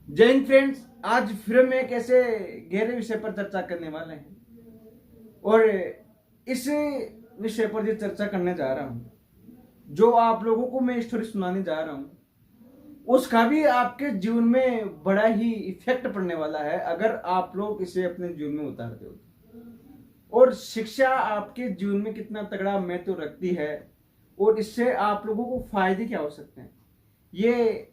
जय हिंद फ्रेंड्स। आज फिर हम एक ऐसे गहरे विषय पर चर्चा करने वाले हैं और इस विषय पर जो चर्चा करने जा रहा हूँ, जो आप लोगों को मैं स्टोरी सुनाने जा रहा हूँ, उसका भी आपके जीवन में बड़ा ही इफेक्ट पड़ने वाला है अगर आप लोग इसे अपने जीवन में उतारते हो। और शिक्षा आपके जीवन में कितना तगड़ा महत्व रखती है और इससे आप लोगों को फायदे क्या हो सकते हैं, ये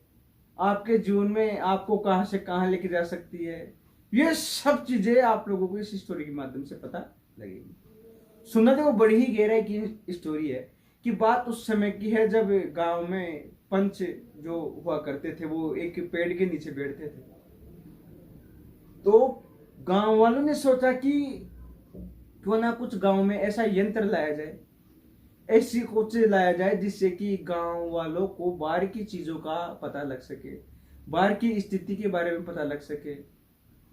आपके जीवन में आपको कहां से कहां लेके जा सकती है, ये सब चीजें आप लोगों को इस स्टोरी के माध्यम से पता लगेगी। सुनना देखो, बड़ी ही गहराई की स्टोरी है कि बात उस समय की है जब गांव में पंच जो हुआ करते थे वो एक पेड़ के नीचे बैठते थे। तो गांव वालों ने सोचा कि क्यों ना कुछ गांव में ऐसा यंत्र लाया जाए, ऐसी कुछ लाया जाए जिससे कि गांव वालों को बाहर की चीजों का पता लग सके, बाहर की स्थिति के बारे में पता लग सके,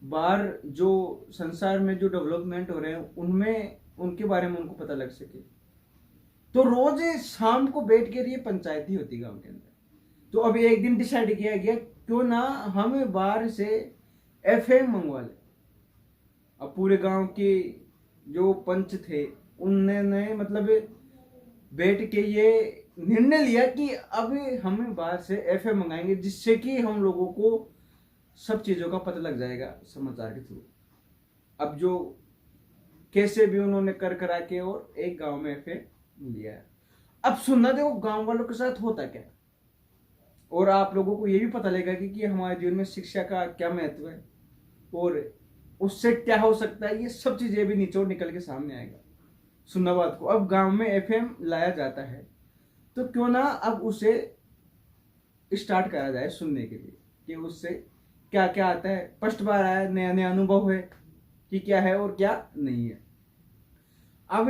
बाहर जो संसार में जो डेवलपमेंट हो रहे हैं उनमें उनके बारे में उनको पता लग सके। तो रोज शाम को बैठ कर ये पंचायती होती गांव के अंदर। तो अभी एक दिन डिसाइड किया गया क्यों ना हम बाहर से एफएम मंगवा ले। अब पूरे गांव के जो पंच थे उन्होंने मतलब बैठ के ये निर्णय लिया कि अब हम बाहर से एफएम मंगाएंगे जिससे कि हम लोगों को सब चीजों का पता लग जाएगा समाचार के थ्रू। अब जो कैसे भी उन्होंने कर करा के और एक गांव में एफएम लिया है। अब सुनना देखो गांव वालों के साथ होता क्या, और आप लोगों को ये भी पता लगेगा कि हमारे जीवन में शिक्षा का क्या महत्व है और उससे क्या हो सकता है। ये सब चीजें भी निचोड़ निकल के सामने आएगा। सुनना बात को, अब गांव में एफएम लाया जाता है तो क्यों ना अब उसे स्टार्ट करा जाए सुनने के लिए कि उससे क्या क्या आता है। फर्स्ट बार आया, नया नया अनुभव है कि क्या है और क्या नहीं है। अब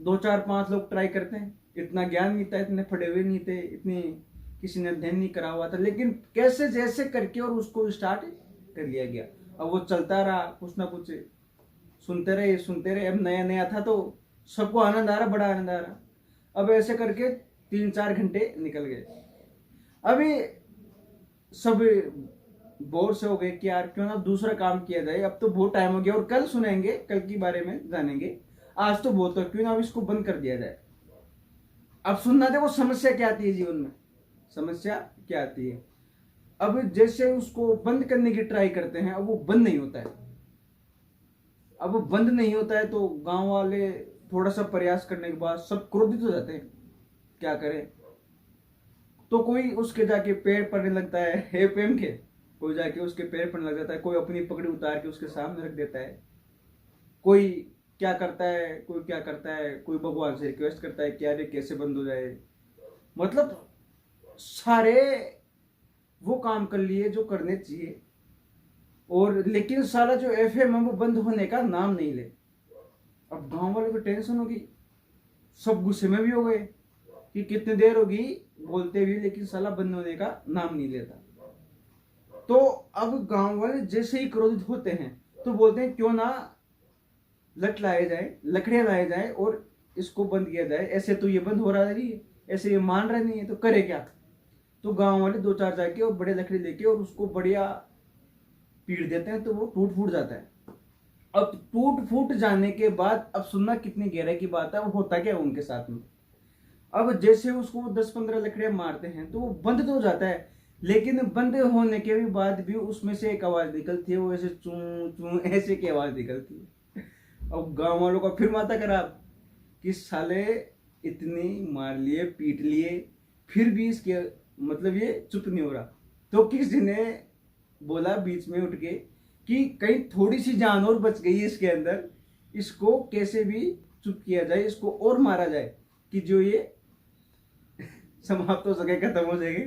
2 4 5 लोग ट्राई करते हैं, इतना ज्ञान नहीं था, इतने पढ़े हुए नहीं थे, इतनी किसी ने अध्ययन नहीं करा हुआ था, लेकिन कैसे जैसे करके और उसको स्टार्ट कर लिया गया। अब वो चलता रहा, कुछ ना कुछ सुनते रहे। अब नया नया था तो सबको आनंद आ रहा, बड़ा आनंद आ रहा। अब ऐसे करके 3 4 घंटे निकल गए। अभी सब बोर से हो गए कि यार क्यों ना दूसरा काम किया जाए, अब तो बहुत टाइम हो गया और कल सुनेंगे, कल के बारे में जानेंगे, आज तो बहुत हो, क्यों ना अब इसको बंद कर दिया जाए। अब सुनना देखो समस्या क्या आती है जीवन में, समस्या क्या आती है। अब जैसे उसको बंद करने की ट्राई करते हैं, अब वो बंद नहीं होता है। अब वो बंद नहीं होता है तो गांव वाले थोड़ा सा प्रयास करने के बाद सब क्रोधित हो जाते हैं, क्या करें। तो कोई उसके जाके पेड़ पड़ने लगता है एफएम के, कोई जाके उसके पैर पड़ने लग जाता है, कोई अपनी पगड़ी उतार के उसके सामने रख देता है, कोई क्या करता है, कोई क्या करता है, कोई भगवान से रिक्वेस्ट करता है कि यार ये कैसे बंद हो जाए। मतलब सारे वो काम कर लिए जो करने चाहिए, और लेकिन सारा जो एफएम है वो बंद होने का नाम नहीं ले। अब गांव वालों को टेंशन होगी, सब गुस्से में भी हो गए कि कितनी देर होगी बोलते भी, लेकिन साला बंद होने का नाम नहीं लेता। तो अब गांव वाले जैसे ही क्रोधित होते हैं तो बोलते हैं क्यों ना लट लाए जाए, लकड़ियां लाए जाए और इसको बंद किया जाए। ऐसे तो ये बंद हो रहा नहीं है, ऐसे ये मान रहा नहीं है, तो करे क्या। तो गांव वाले 2 4 जाके और बड़े लकड़ी लेके और उसको बढ़िया पीट देते हैं तो वो टूट फूट जाता है। अब टूट फूट जाने के बाद अब सुनना कितनी गहराई की बात है, वो होता क्या है उनके साथ में। अब जैसे उसको 10 15 लकड़ियां मारते हैं तो वो बंद तो हो जाता है, लेकिन बंद होने के भी बाद भी उसमें से एक आवाज निकलती है, वो ऐसे चू चू ऐसे की आवाज निकलती है। अब गांव वालों का फिर माथा खराब कि साले इतनी मार लिए, पीट लिए, फिर भी इसके मतलब ये चुप नहीं हो रहा। तो किसी ने बोला बीच में उठ के कि कहीं थोड़ी सी जान और बच गई है इसके अंदर, इसको कैसे भी चुप किया जाए, इसको और मारा जाए कि जो ये समाप्त हो सके, खत्म हो जाएगी।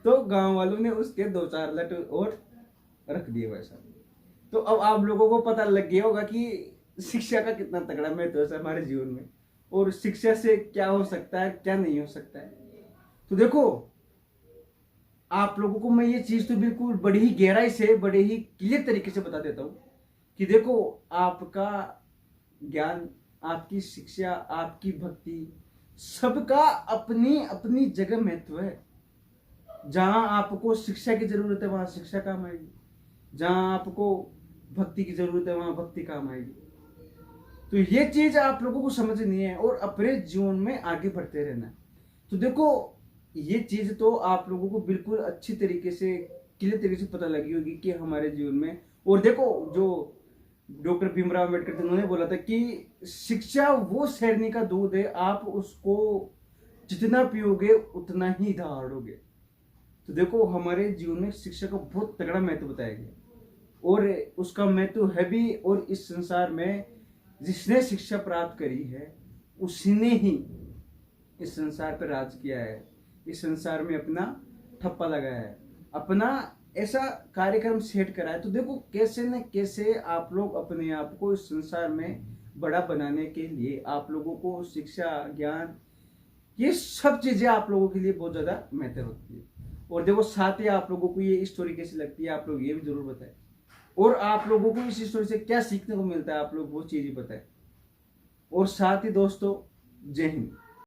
तो गांव वालों ने उसके 2 4 लट और रख दिए वैसा। तो अब आप लोगों को पता लग गया होगा कि शिक्षा का कितना तगड़ा महत्व है हमारे जीवन में, और शिक्षा से क्या हो सकता है क्या नहीं हो सकता है। तो देखो आप लोगों को मैं ये चीज तो बिल्कुल बड़ी ही गहराई से, बड़े ही क्लियर तरीके से बता देता हूं कि देखो आपका ज्ञान, आपकी शिक्षा, आपकी भक्ति, सबका अपनी अपनी जगह महत्व है। जहां आपको शिक्षा की जरूरत है वहां शिक्षा काम आएगी, जहाँ आपको भक्ति की जरूरत है वहां भक्ति काम आएगी। तो ये चीज आप लोगों को समझनी है और अपने जीवन में आगे बढ़ते रहना है। तो देखो ये चीज तो आप लोगों को बिल्कुल अच्छी तरीके से क्लियर तरीके से पता लगी होगी कि हमारे जीवन में। और देखो जो डॉक्टर भीमराव अम्बेडकर थे उन्होंने बोला था कि शिक्षा वो शहरनी का दूध है, आप उसको जितना पियोगे उतना ही दहाड़ोगे। तो देखो हमारे जीवन में शिक्षा का बहुत तगड़ा महत्व बताया गया और उसका महत्व है भी। और इस संसार में जिसने शिक्षा प्राप्त करी है उसने ही इस संसार पर राज किया है, इस संसार में अपना ठप्पा लगाया है, अपना ऐसा कार्यक्रम सेट करा है। तो देखो कैसे न कैसे आप लोग अपने आप को इस संसार में बड़ा बनाने के लिए आप लोगों को शिक्षा ज्ञान ये सब चीजें आप लोगों के लिए बहुत ज्यादा महत्व होती है। और देखो साथ ही आप लोगों को ये स्टोरी कैसी लगती है आप लोग ये भी जरूर बताएं। और आप लोगों को इस स्टोरी से क्या सीखने को मिलता है आप लोग वो चीज ही बताएं। और साथ ही दोस्तों जय हिंद।